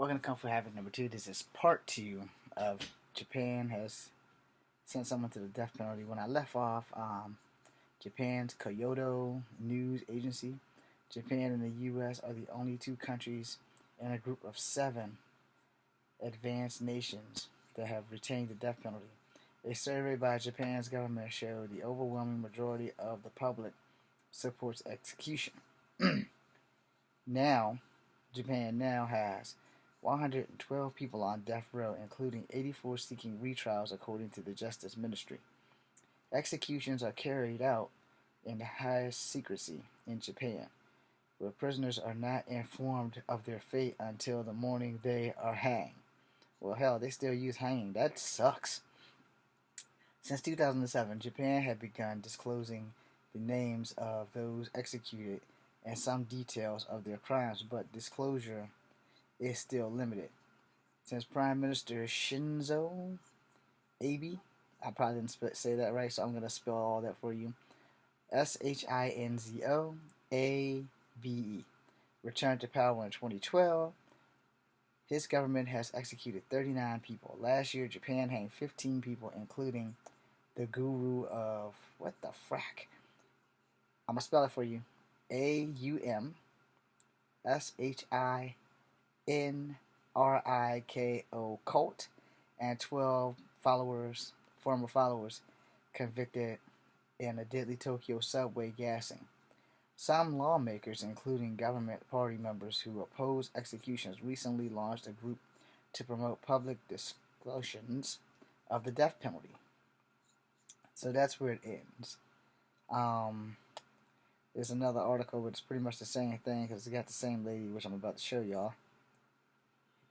Welcome to Kung Fu Habit number 2. This is part 2 of Japan has sent someone to the death penalty. When I left off, Japan's Kyoto News Agency, Japan and the U.S. are the only two countries in a group of 7 advanced nations that have retained the death penalty. A survey by Japan's government showed the overwhelming majority of the public supports execution. Japan now has 112 people on death row, including 84 seeking retrials, according to the Justice Ministry. Executions are carried out in the highest secrecy in Japan, where prisoners are not informed of their fate until the morning they are hanged. Well, hell, they still use hanging. That sucks. Since 2007, Japan had begun disclosing the names of those executed and some details of their crimes, but disclosure is still limited. Since Prime Minister Shinzo Abe, I probably didn't say that right, so I'm going to spell all that for you. Shinzo Abe returned to power in 2012. His government has executed 39 people. Last year, Japan hanged 15 people, including the guru of what the frack? I'm going to spell it for you. AUMSHINRIKO cult, and 12 former followers, convicted in a deadly Tokyo subway gassing. Some lawmakers, including government party members who oppose executions, recently launched a group to promote public discussions of the death penalty. So that's where it ends. There's another article which is pretty much the same thing because it's got the same lady, which I'm about to show y'all.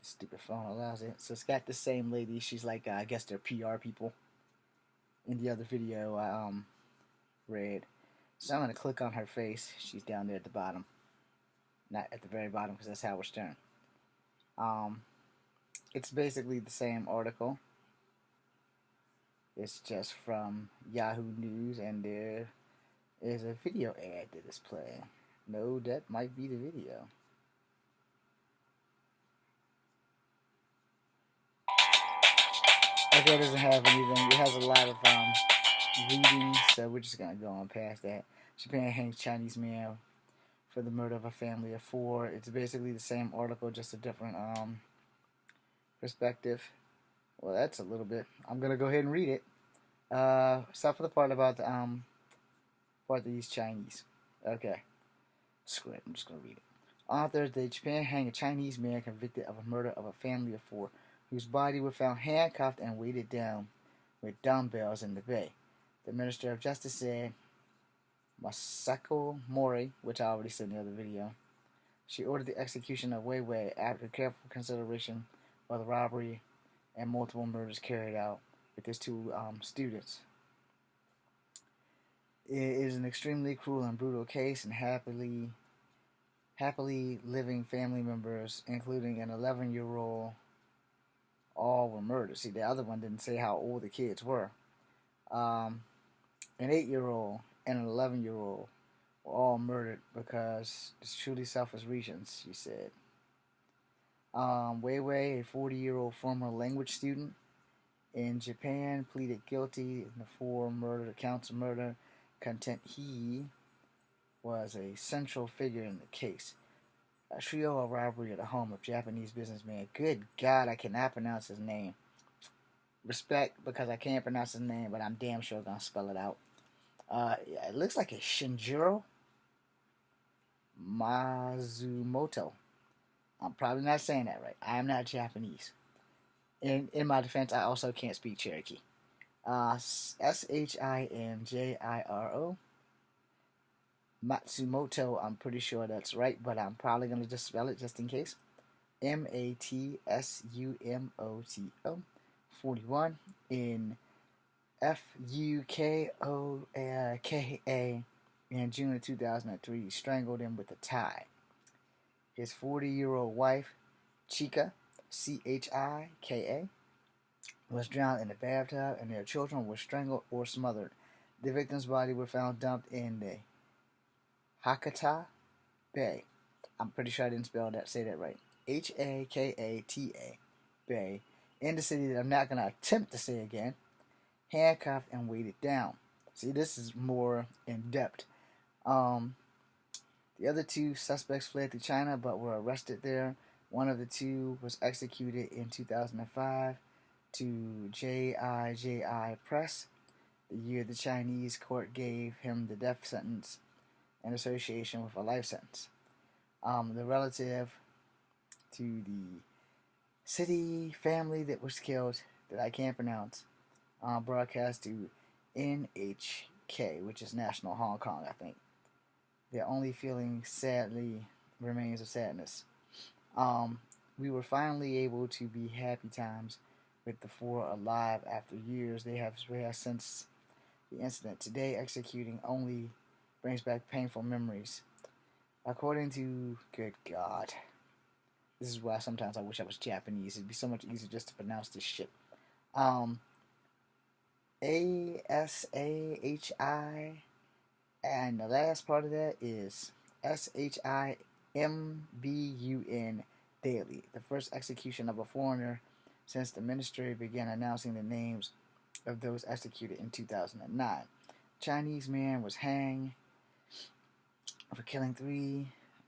The stupid phone allows it. So it's got the same lady. She's like, I guess they're PR people. In the other video I read. So I'm going to click on her face. She's down there at the bottom. Not at the very bottom because that's Howard Stern. It's basically the same article. It's just from Yahoo News, and there is a video ad that is playing. No, that might be the video. Okay, it doesn't have anything. It has a lot of readings, so we're just gonna go on past that. Japan hangs Chinese man for the murder of a family of 4. It's basically the same article, just a different perspective. Well, that's a little bit. I'm gonna go ahead and read it. Except for the part about the part that he's Chinese. Okay. Screw it. I'm just gonna read it. On Thursday, Japan hanged a Chinese man convicted of a murder of a family of 4, whose body was found handcuffed and weighted down with dumbbells in the bay. The Minister of Justice said, Masako Mori, which I already said in the other video, she ordered the execution of Weiwei after careful consideration of the robbery and multiple murders carried out with his 2 students. It is an extremely cruel and brutal case, and happily living family members, including an 11-year-old, all were murdered. See, the other one didn't say how old the kids were. An 8-year-old and an 11-year-old were all murdered because it's truly selfish reasons, she said. Weiwei, a 40-year-old former language student in Japan, pleaded guilty in the 4 counts of murder, content he was a central figure in the case. A trio of robbery at a home of Japanese businessman. Good God, I cannot pronounce his name. Respect, because I can't pronounce his name, but I'm damn sure gonna spell it out. It looks like it's Shinjiro Mazumoto. I'm probably not saying that right. I am not Japanese. In my defense, I also can't speak Cherokee. Shinjiro Matsumoto, I'm pretty sure that's right, but I'm probably going to just spell it just in case. Matsumoto, 41, in Fukuoka in June of 2003. Strangled him with a tie. His 40-year-old wife, Chika, Chika, was drowned in the bathtub, and their children were strangled or smothered. The victim's body was found dumped in the Hakata Bay. I'm pretty sure I didn't say that right. Hakata, Bay, in the city that I'm not going to attempt to say again, handcuffed and weighted down. See, this is more in depth. Um, the other two suspects fled to China but were arrested there. One of the two was executed in 2005 to JIJI Press, the year the Chinese court gave him the death sentence in association with a life sentence. The relative to the city family that was killed, that I can't pronounce, broadcast to NHK, which is National Hong Kong, I think. Their only feeling sadly remains of sadness. We were finally able to be happy times with the four alive after years. They have since the incident. Today, executing only brings back painful memories. According to, good God, this is why sometimes I wish I was Japanese. It'd be so much easier just to pronounce this shit. ASAHI, and the last part of that is SHIMBUN daily. The first execution of a foreigner since the ministry began announcing the names of those executed in 2009. Chinese man was hanged for killing three.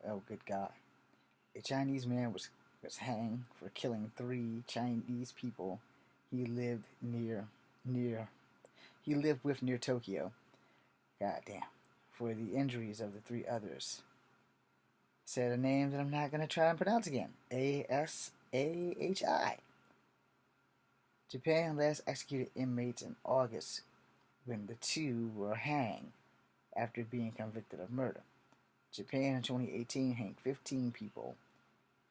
Oh, good God. A Chinese man was hanged for killing 3 Chinese people he lived with near Tokyo. God damn. For the injuries of the 3 others. Said a name that I'm not going to try and pronounce again. ASAHI. Japan last executed inmates in August when the 2 were hanged after being convicted of murder. Japan in 2018 hanged 15 people,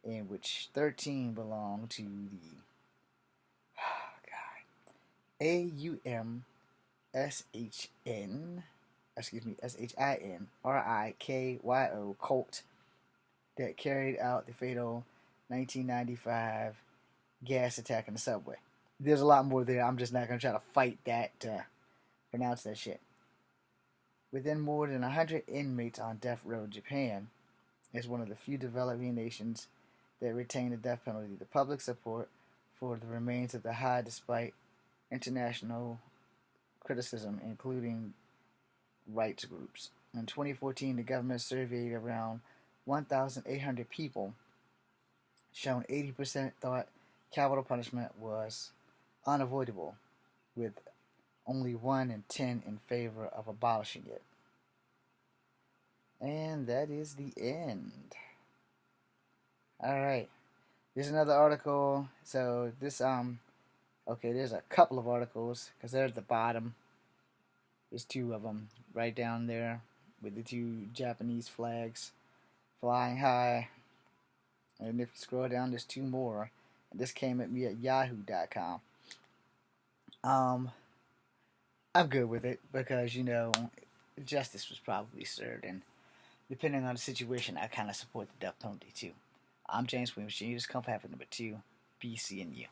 in which 13 belong to the SHINRIKYO cult that carried out the fatal 1995 gas attack in the subway. There's a lot more there. I'm just not going to try to fight that to pronounce that shit. Within more than 100 inmates on death row, Japan is one of the few developing nations that retain the death penalty. The public support for the remains of the high despite international criticism, including rights groups. In 2014, the government surveyed around 1,800 people, showing 80% thought capital punishment was unavoidable, with only 1 in 10 in favor of abolishing it. And that is the end. Alright. There's another article. So this, okay, there's a couple of articles, because they're at the bottom. There's 2 of them right down there with the 2 Japanese flags flying high. And if you scroll down, there's 2 more. And this came at me at yahoo.com. I'm good with it because, you know, justice was probably served, and depending on the situation, I kind of support the death penalty too. I'm James Williams Jr. This is Comfort Number 2. Be seeing you.